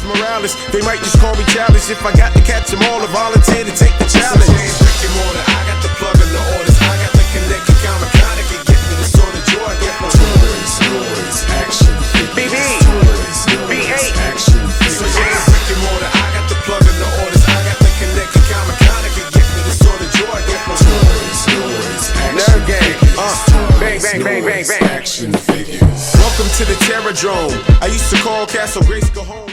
Morales. They might just call me childish if I got to catch them all or volunteer to take the challenge. I got the plug in the orders. I got the connect account account that can get me the sort of joy I get from toys, noise, action, BB, toys, noise, action, so James brick and mortar. I got the plug in the orders. I got the connect account account that can get me the sort of joy I get from toys, noise, action, bang, bang, bang, bang, bang, action figures. Welcome to the Terradrome. I used to call Castle Grace go home.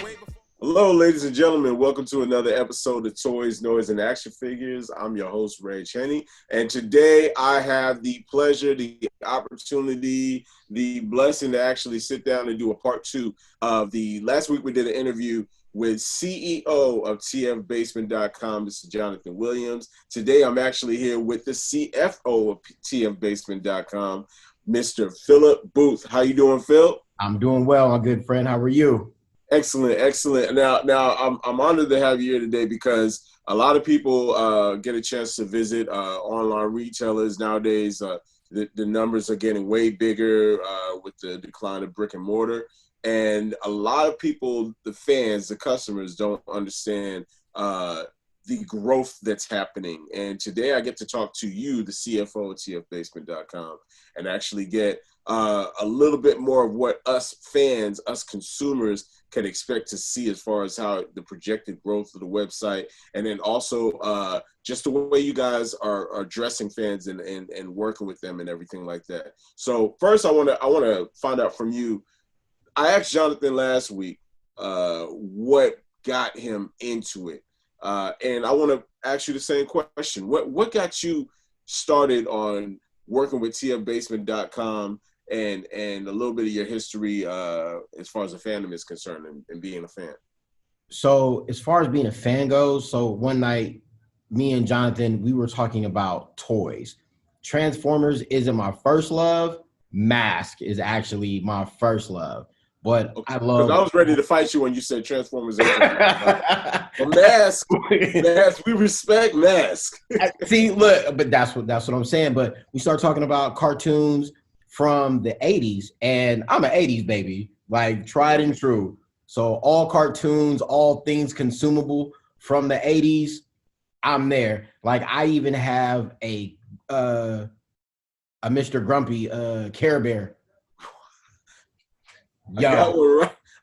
Hello, ladies and gentlemen. Welcome to another episode of Toys, Noise, and Action Figures. I'm your host, Ray Cheney, and today I have the pleasure, the opportunity, the blessing to actually sit down and do a part two of the last week we did an interview with CEO of TFBASEMENT.com, Mr. Jonathan Williams. Today I'm actually here with the CFO of TFBASEMENT.com, Mr. Philip Booth. How you doing, Phil? I'm doing well, my good friend. How are you? Excellent, excellent. Now, I'm honored to have you here today because a lot of people get a chance to visit online retailers nowadays. The numbers are getting way bigger with the decline of brick and mortar, and a lot of people, the fans, the customers, don't understand the growth that's happening. And today, I get to talk to you, the CFO of TFBASEMENT.com, and actually get a little bit more of what us fans, us consumers, can expect to see as far as how the projected growth of the website, and then also just the way you guys are addressing fans and working with them and everything like that. So first, I want to find out from you. I asked Jonathan last week what got him into it, and I want to ask you the same question. What got you started on working with TFBASEMENT.com? And a little bit of your history as far as the fandom is concerned and being a fan. So as far as being a fan goes, so one night, me and Jonathan, we were talking about toys. Transformers isn't my first love. Mask is actually my first love. But okay. I was ready to fight you when you said Transformers. But Mask, we respect Mask. See, look, but that's what I'm saying. But we start talking about cartoons from the 80s, and I'm an 80s baby, like tried and true. So all cartoons, all things consumable from the 80s, I'm there. Like I even have a Mr. Grumpy Care Bear.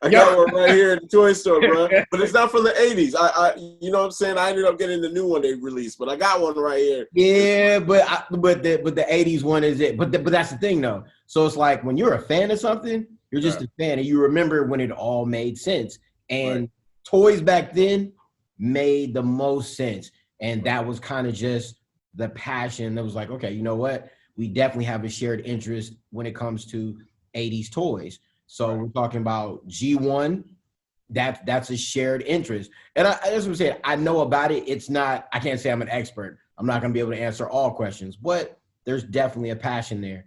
I got one right here in the toy store, bro. But it's not from the 80s. I you know what I'm saying? I ended up getting the new one they released, but I got one right here. Yeah, but the 80s one is it. But that's the thing though. So it's like when you're a fan of something, you're just a fan, and you remember when it all made sense. And toys back then made the most sense, and that was kind of just the passion that was like, okay, you know what? We definitely have a shared interest when it comes to 80s toys. So we're talking about G1, that's a shared interest. And as I'm saying, I know about it. It's not, I can't say I'm an expert. I'm not going to be able to answer all questions, but there's definitely a passion there.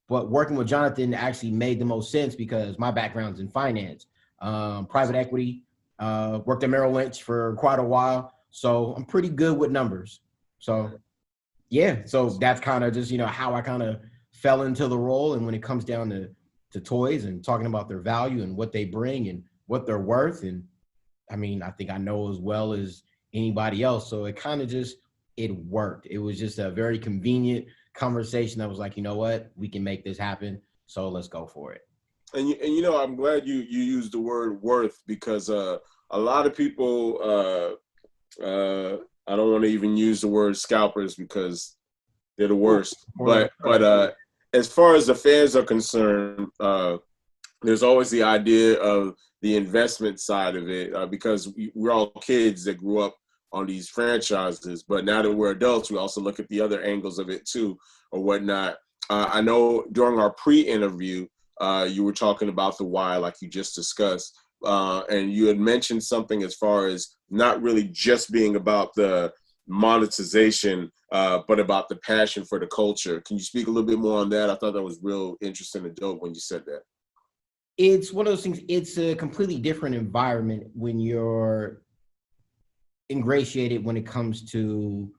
But working with Jonathan actually made the most sense because my background's in finance, private equity, worked at Merrill Lynch for quite a while. So I'm pretty good with numbers. So yeah, so that's kind of just, how I kind of fell into the role. And when it comes down to toys and talking about their value and what they bring and what they're worth. And I mean, I think I know as well as anybody else. So it kind of just, it worked. It was just a very convenient conversation that was like, you know what, we can make this happen. So let's go for it. And I'm glad you used the word worth because a lot of people, I don't want to even use the word scalpers because they're the worst. But as far as the fans are concerned, there's always the idea of the investment side of it because we're all kids that grew up on these franchises. But now that we're adults, we also look at the other angles of it too or whatnot. I know during our pre-interview, you were talking about the why, like you just discussed. And you had mentioned something as far as not really just being about the monetization, but about the passion for the culture. Can you speak a little bit more on that? I thought that was real interesting and dope when you said that. It's one of those things, it's a completely different environment when you're ingratiated when it comes to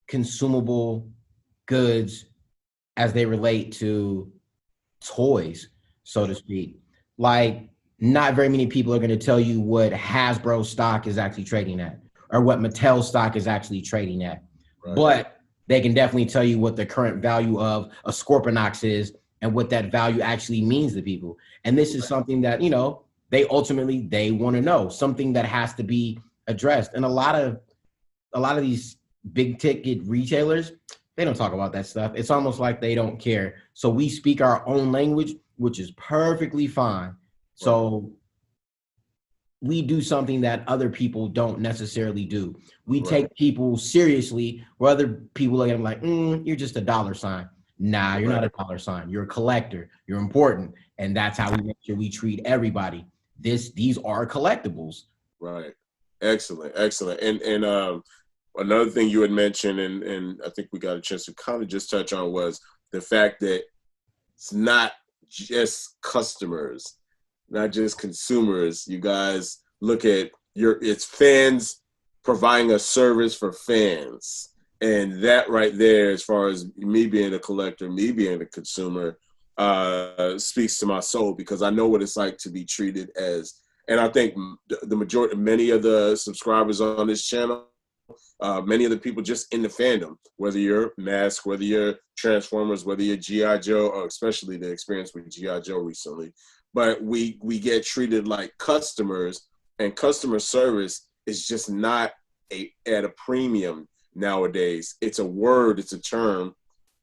consumable goods as they relate to toys, so to speak. Like not very many people are going to tell you what Hasbro stock is actually trading at or what Mattel stock is actually trading at. Right. But they can definitely tell you what the current value of a Scorpionox is and what that value actually means to people. And this is something that, you know, they want to know, something that has to be addressed. And a lot of these big ticket retailers, they don't talk about that stuff. It's almost like they don't care. So we speak our own language, which is perfectly fine. So we do something that other people don't necessarily do. We take people seriously where other people look at them like, you're just a dollar sign. Nah, you're not a dollar sign. You're a collector. You're important. And that's how we make sure we treat everybody. These are collectibles. Right. Excellent. And another thing you had mentioned, and I think we got a chance to kind of just touch on, was the fact that it's not just customers, not just consumers. You guys look at it's fans providing a service for fans. And that right there, as far as me being a collector, me being a consumer, speaks to my soul, because I know what it's like to be treated as, and I think many of the subscribers on this channel, many of the people just in the fandom, whether you're Mask, whether you're Transformers, whether you're G.I. Joe, or especially the experience with G.I. Joe recently, but we get treated like customers, and customer service is just not at a premium nowadays. It's a word, it's a term,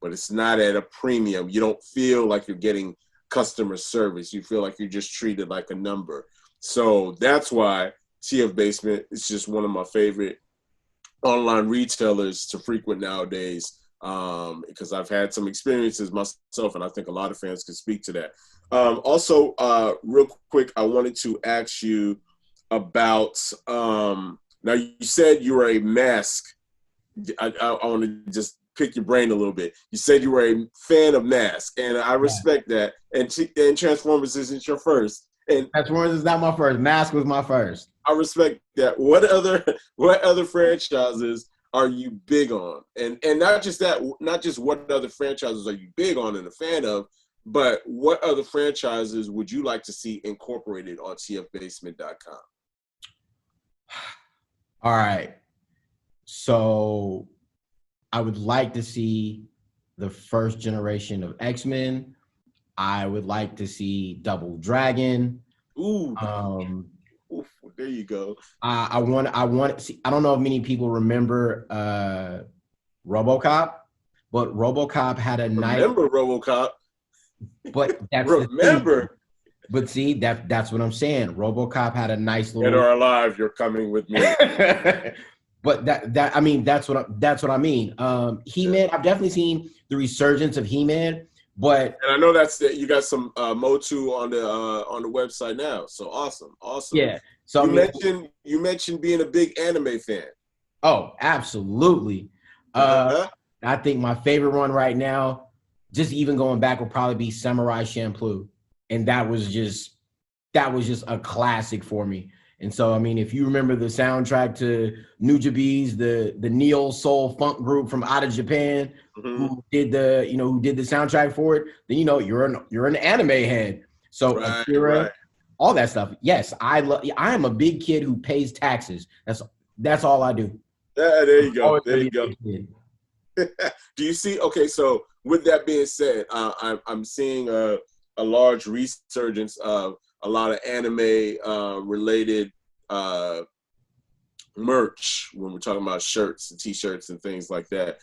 but it's not at a premium. You don't feel like you're getting customer service. You feel like you're just treated like a number. So that's why TF Basement is just one of my favorite online retailers to frequent nowadays, because I've had some experiences myself, and I think a lot of fans can speak to that. Also, real quick, I wanted to ask you about, now you said you were a Mask. I want to just pick your brain a little bit. You said you were a fan of Mask, and I respect that. And Transformers isn't your first. And Transformers is not my first. Mask was my first. I respect that. What other franchises are you big on? And not just that, not just what other franchises are you big on and a fan of, but what other franchises would you like to see incorporated on TFBasement.com? All right. So I would like to see the first generation of X-Men. I would like to see Double Dragon. Ooh. Oof, there you go. I want to see, I don't know if many people remember RoboCop, but RoboCop had a nice. Remember RoboCop? But that's remember. But see, that's what I'm saying. RoboCop had a nice little. Dead or alive, you're coming with me. But I mean, that's what I mean. He-Man, I've definitely seen the resurgence of He-Man, but and I know you got some Motu on the website now. So awesome. Yeah. So you mentioned being a big anime fan. Oh, absolutely. I think my favorite one right now, just even going back, will probably be Samurai Champloo, and that was just a classic for me. And so, I mean, if you remember the soundtrack to Nujabes, the neo soul funk group from out of Japan, who did the soundtrack for it, then you're an anime head. So Akira, all that stuff. Yes, I am a big kid who pays taxes. That's all I do. Yeah, there you go. There you go. Do you see? Okay, so with that being said, I'm seeing a large resurgence of a lot of anime related merch when we're talking about shirts and t-shirts and things like that.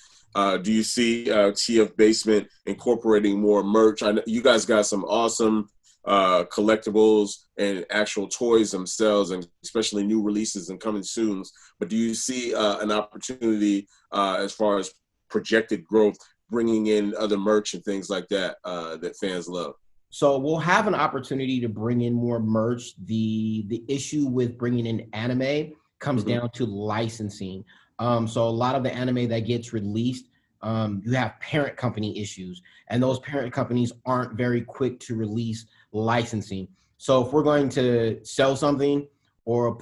Do you see TF Basement incorporating more merch? I know you guys got some awesome collectibles and actual toys themselves, and especially new releases and coming soon. But do you see an opportunity as far as projected growth, bringing in other merch and things like that that fans love? So we'll have an opportunity to bring in more merch. The issue with bringing in anime comes down to licensing. So a lot of the anime that gets released, you have parent company issues, and those parent companies aren't very quick to release licensing. So if we're going to sell something or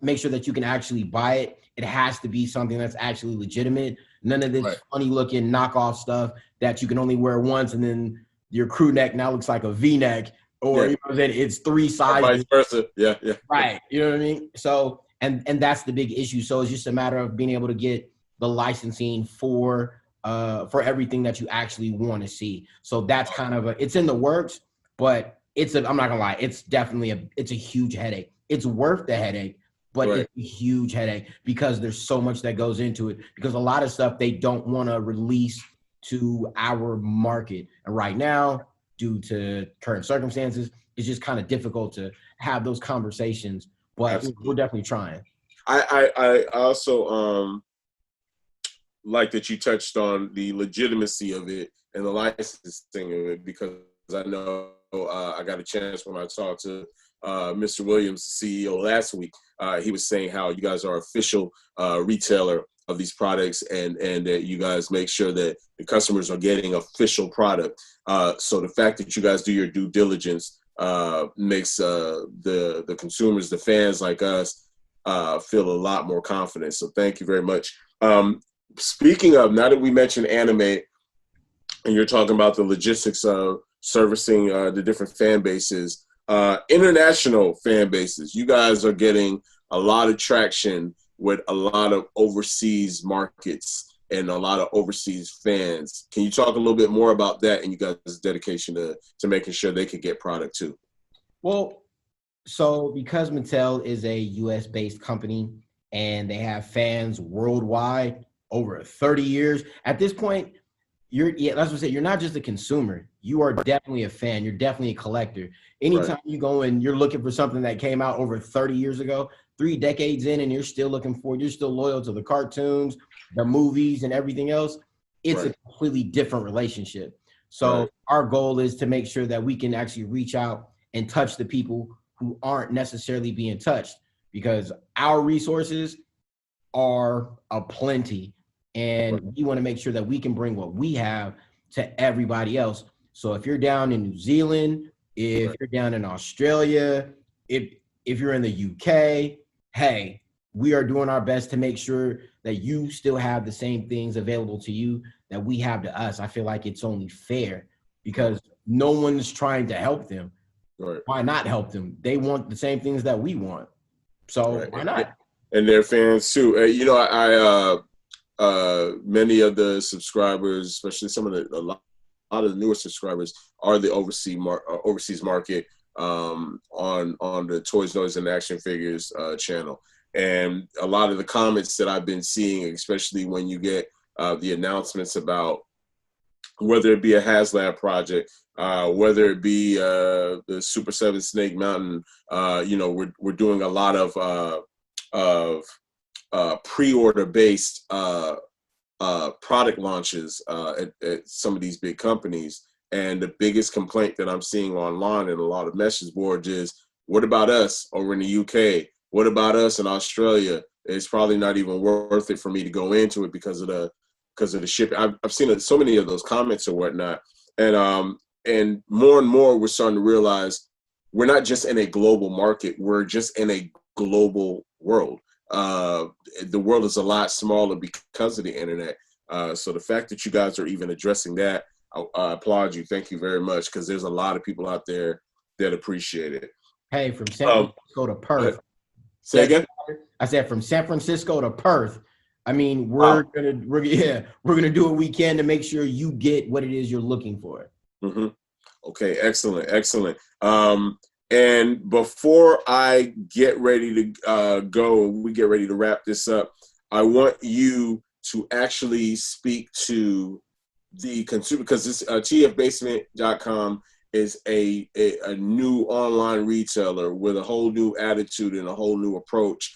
make sure that you can actually buy it, it has to be something that's actually legitimate. None of this funny looking knockoff stuff that you can only wear once and then your crew neck now looks like a V-neck or you know that it's 3 or sizes. vice versa. Yeah, yeah. Right. You know what I mean? So, and that's the big issue. So it's just a matter of being able to get the licensing for everything that you actually want to see. So that's kind of it's in the works, but I'm not gonna lie, it's definitely it's a huge headache. It's worth the headache, but Right. it's a huge headache because there's so much that goes into it, because a lot of stuff they don't want to release to our market. And right now, due to current circumstances, it's just kind of difficult to have those conversations, but Absolutely. we're definitely trying. I also like that you touched on the legitimacy of it and the licensing of it, because I know I got a chance when I talked to Mr. Williams, the CEO, last week. He was saying how you guys are official retailer of these products, and that you guys make sure that the customers are getting official product. So the fact that you guys do your due diligence makes the consumers, the fans like us, feel a lot more confident. So thank you very much. Speaking of, now that we mentioned anime, and you're talking about the logistics of servicing the different fan bases, international fan bases, you guys are getting a lot of traction with a lot of overseas markets and a lot of overseas fans. Can you talk a little bit more about that and you guys' dedication to making sure they can get product too? Well, so because Mattel is a US-based company and they have fans worldwide over 30 years, at this point, that's what I say, you're not just a consumer. You are definitely a fan. You're definitely a collector. Anytime you go and you're looking for something that came out over 30 years ago, 3 decades in, and you're still you're still loyal to the cartoons, the movies, and everything else, it's a completely different relationship. So our goal is to make sure that we can actually reach out and touch the people who aren't necessarily being touched, because our resources are aplenty, and we want to make sure that we can bring what we have to everybody else. So if you're down in New Zealand, if you're down in Australia, if you're in the UK, hey, we are doing our best to make sure that you still have the same things available to you that we have to us. I feel like it's only fair because no one's trying to help them. Why not help them? They want the same things that we want. So why not? And they're fans too. You know, many of the subscribers, especially a lot of the newer subscribers, are the overseas market on the Toys, Noise, and Action Figures channel. And a lot of the comments that I've been seeing, especially when you get the announcements about whether it be a HasLab project, whether it be the Super 7 Snake Mountain, you know, we're doing a lot of pre-order based product launches at some of these big companies. And the biggest complaint that I'm seeing online and a lot of message boards is, what about us over in the UK? What about us in Australia? It's probably not even worth it for me to go into it because of the shipping. I've seen so many of those comments or whatnot. And more and more we're starting to realize we're not just in a global market, we're just in a global world. The world is a lot smaller because of the internet. So the fact that you guys are even addressing that, I applaud you. Thank you very much, because there's a lot of people out there that appreciate it. Hey, from San Francisco to Perth. Say again? I said from San Francisco to Perth. I mean, we're gonna do what we can to make sure you get what it is you're looking for. Mm-hmm. Okay, excellent. And before I get ready to go, we get ready to wrap this up, I want you to actually speak to the consumer, because this TFBASEMENT.com is a new online retailer with a whole new attitude and a whole new approach.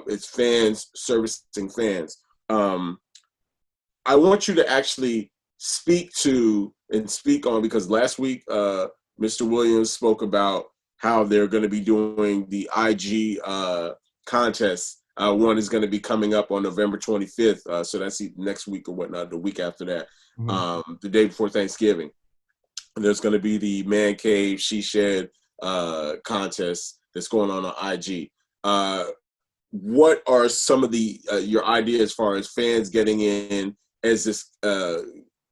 It's fans servicing fans. I want you to actually speak on, because last week Mr. Williams spoke about how they're going to be doing the IG contest. One is going to be coming up on November 25th. So that's next week or whatnot, the week after that, the day before Thanksgiving. And there's going to be the Man Cave She Shed contest that's going on IG. What are some of your ideas as far as fans getting in, as this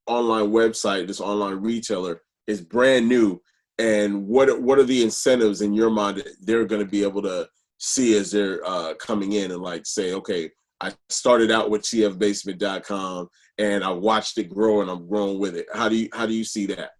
online website, this online retailer is brand new? And what are the incentives in your mind that they're going to be able to see as they're coming in and like say, okay, I started out with TFBASEMENT.com and I watched it grow and I'm growing with it. How do you see that?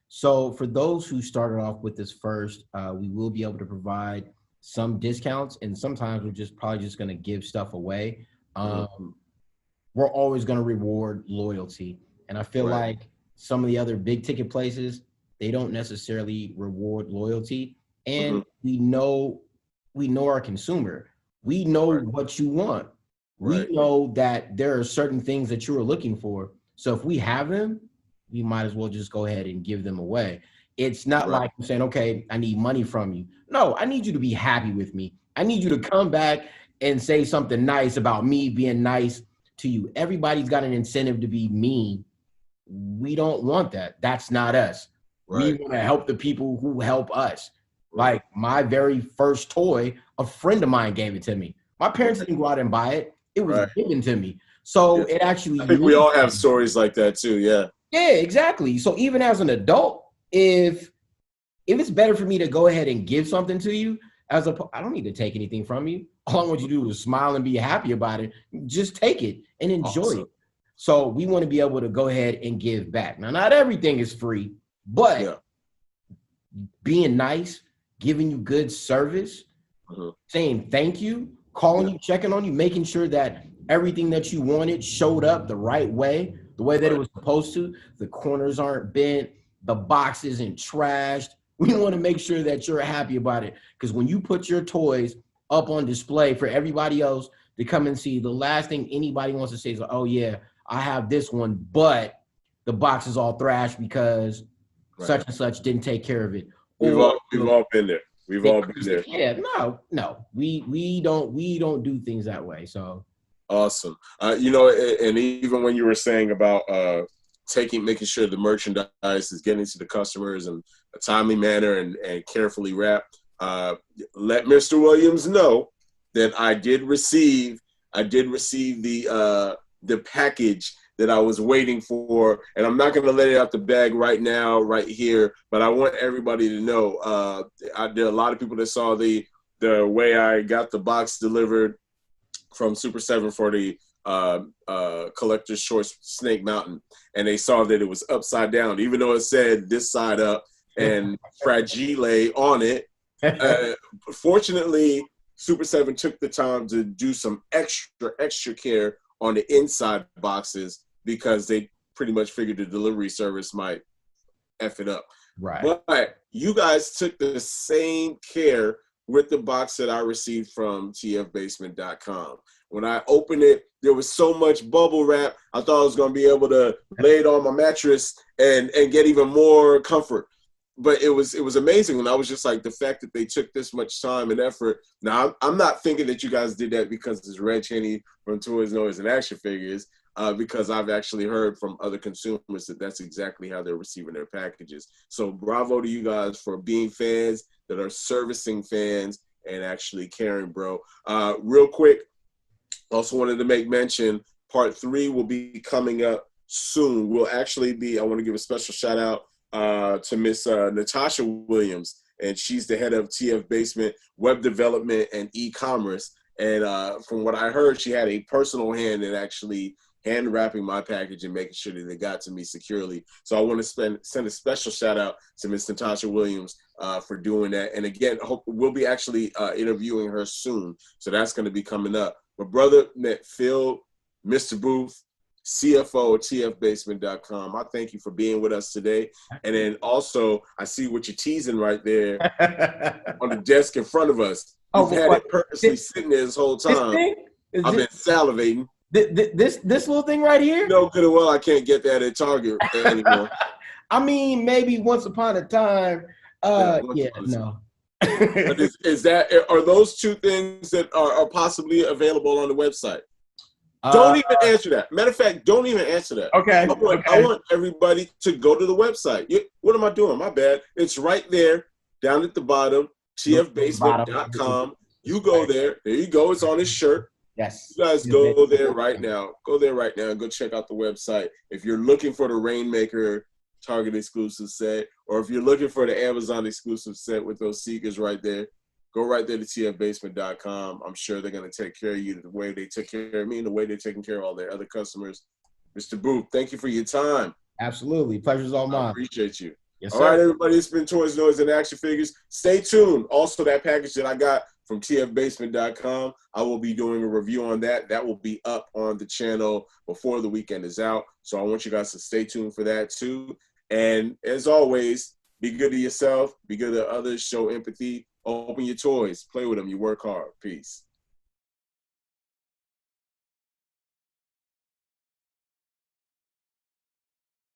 So for those who started off with this first, we will be able to provide some discounts, and sometimes we're probably just going to give stuff away. We're always going to reward loyalty. And I feel like some of the other big ticket places, they don't necessarily reward loyalty. And we know our consumer. We know what you want. We know that there are certain things that you are looking for. So if we have them, we might as well just go ahead and give them away. It's not like I'm saying, okay, I need money from you. No, I need you to be happy with me. I need you to come back and say something nice about me being nice to you. Everybody's got an incentive to be mean. We don't want that. That's not us. We want to help the people who help us. Like my very first toy, a friend of mine gave it to me. My parents didn't go out and buy it. It was given to me. So it actually, I think we all have stories like that too. Yeah. Yeah, exactly. So even as an adult, if it's better for me to go ahead and give something to you, I don't need to take anything from you. All I want you to do is smile and be happy about it. Just take it and enjoy it. So we want to be able to go ahead and give back. Now, not everything is free, but being nice, giving you good service, saying thank you, calling you, checking on you, making sure that everything that you wanted showed up the right way, the way that it was supposed to. The corners aren't bent, the box isn't trashed. We want to make sure that you're happy about it, because when you put your toys up on display for everybody else to come and see, the last thing anybody wants to say is, oh yeah, I have this one, but the box is all thrashed because such and such didn't take care of it. We've all been there. We've all been there. Yeah, no, we don't do things that way. So awesome. And even when you were saying about making sure the merchandise is getting to the customers in a timely manner and carefully wrapped, let Mr. Williams know that I did receive the package that I was waiting for, and I'm not going to let it out the bag right now, right here, but I want everybody to know there are a lot of people that saw the way I got the box delivered from Super 7 for the collector's choice Snake Mountain, and they saw that it was upside down, even though it said this side up and Fragile on it. Fortunately, Super 7 took the time to do some extra care on the inside boxes, because they pretty much figured the delivery service might F it up. Right. But you guys took the same care with the box that I received from TFBASEMENT.com. When I opened it, there was so much bubble wrap, I thought I was going to be able to lay it on my mattress and get even more comfort. But it was amazing. And I was just like, the fact that they took this much time and effort. Now, I'm not thinking that you guys did that because it's Reg Henny from Toys, Noise, and Action Figures, because I've actually heard from other consumers that that's exactly how they're receiving their packages. So bravo to you guys for being fans that are servicing fans and actually caring, bro. Real quick, also wanted to make mention, part 3 will be coming up soon. We'll actually be, I want to give a special shout out to Miss Natasha Williams, and she's the head of TF Basement Web Development and E-Commerce. And from what I heard, she had a personal hand in actually hand wrapping my package and making sure that it got to me securely. So I want to send a special shout out to Miss Natasha Williams for doing that. And again, we'll be actually interviewing her soon. So that's going to be coming up. My brother, Phil, Mr. Booth, CFO at TFBASEMENT.com. I thank you for being with us today. And then also, I see what you're teasing right there on the desk in front of us. You've had it purposely sitting there this whole time. I've been salivating. This little thing right here? No, good and well, I can't get that at Target anymore. I mean, maybe once upon a time. No. But are those two things that are possibly available on the website? Don't even answer that. Matter of fact, don't even answer that. Okay. I want everybody to go to the website. What am I doing? My bad. It's right there, down at the bottom, tfbasement.com. You go there. There you go. It's on his shirt. Yes. You guys go there right now. Go there right now and go check out the website. If you're looking for the Rainmaker Target exclusive set. Or if you're looking for the Amazon exclusive set with those Seekers right there, go right there to TFBASEMENT.com. I'm sure they're going to take care of you the way they took care of me and the way they're taking care of all their other customers. Mr. Booth, thank you for your time. Absolutely. Pleasure's all mine. I appreciate you. Yes, all sir. right, everybody, it's been Toys, Noise, and Action Figures. Stay tuned. Also, that package that I got from TFBASEMENT.com, I will be doing a review on that. That will be up on the channel before the weekend is out. So I want you guys to stay tuned for that too. And as always, be good to yourself, be good to others, show empathy, open your toys, play with them, you work hard. Peace.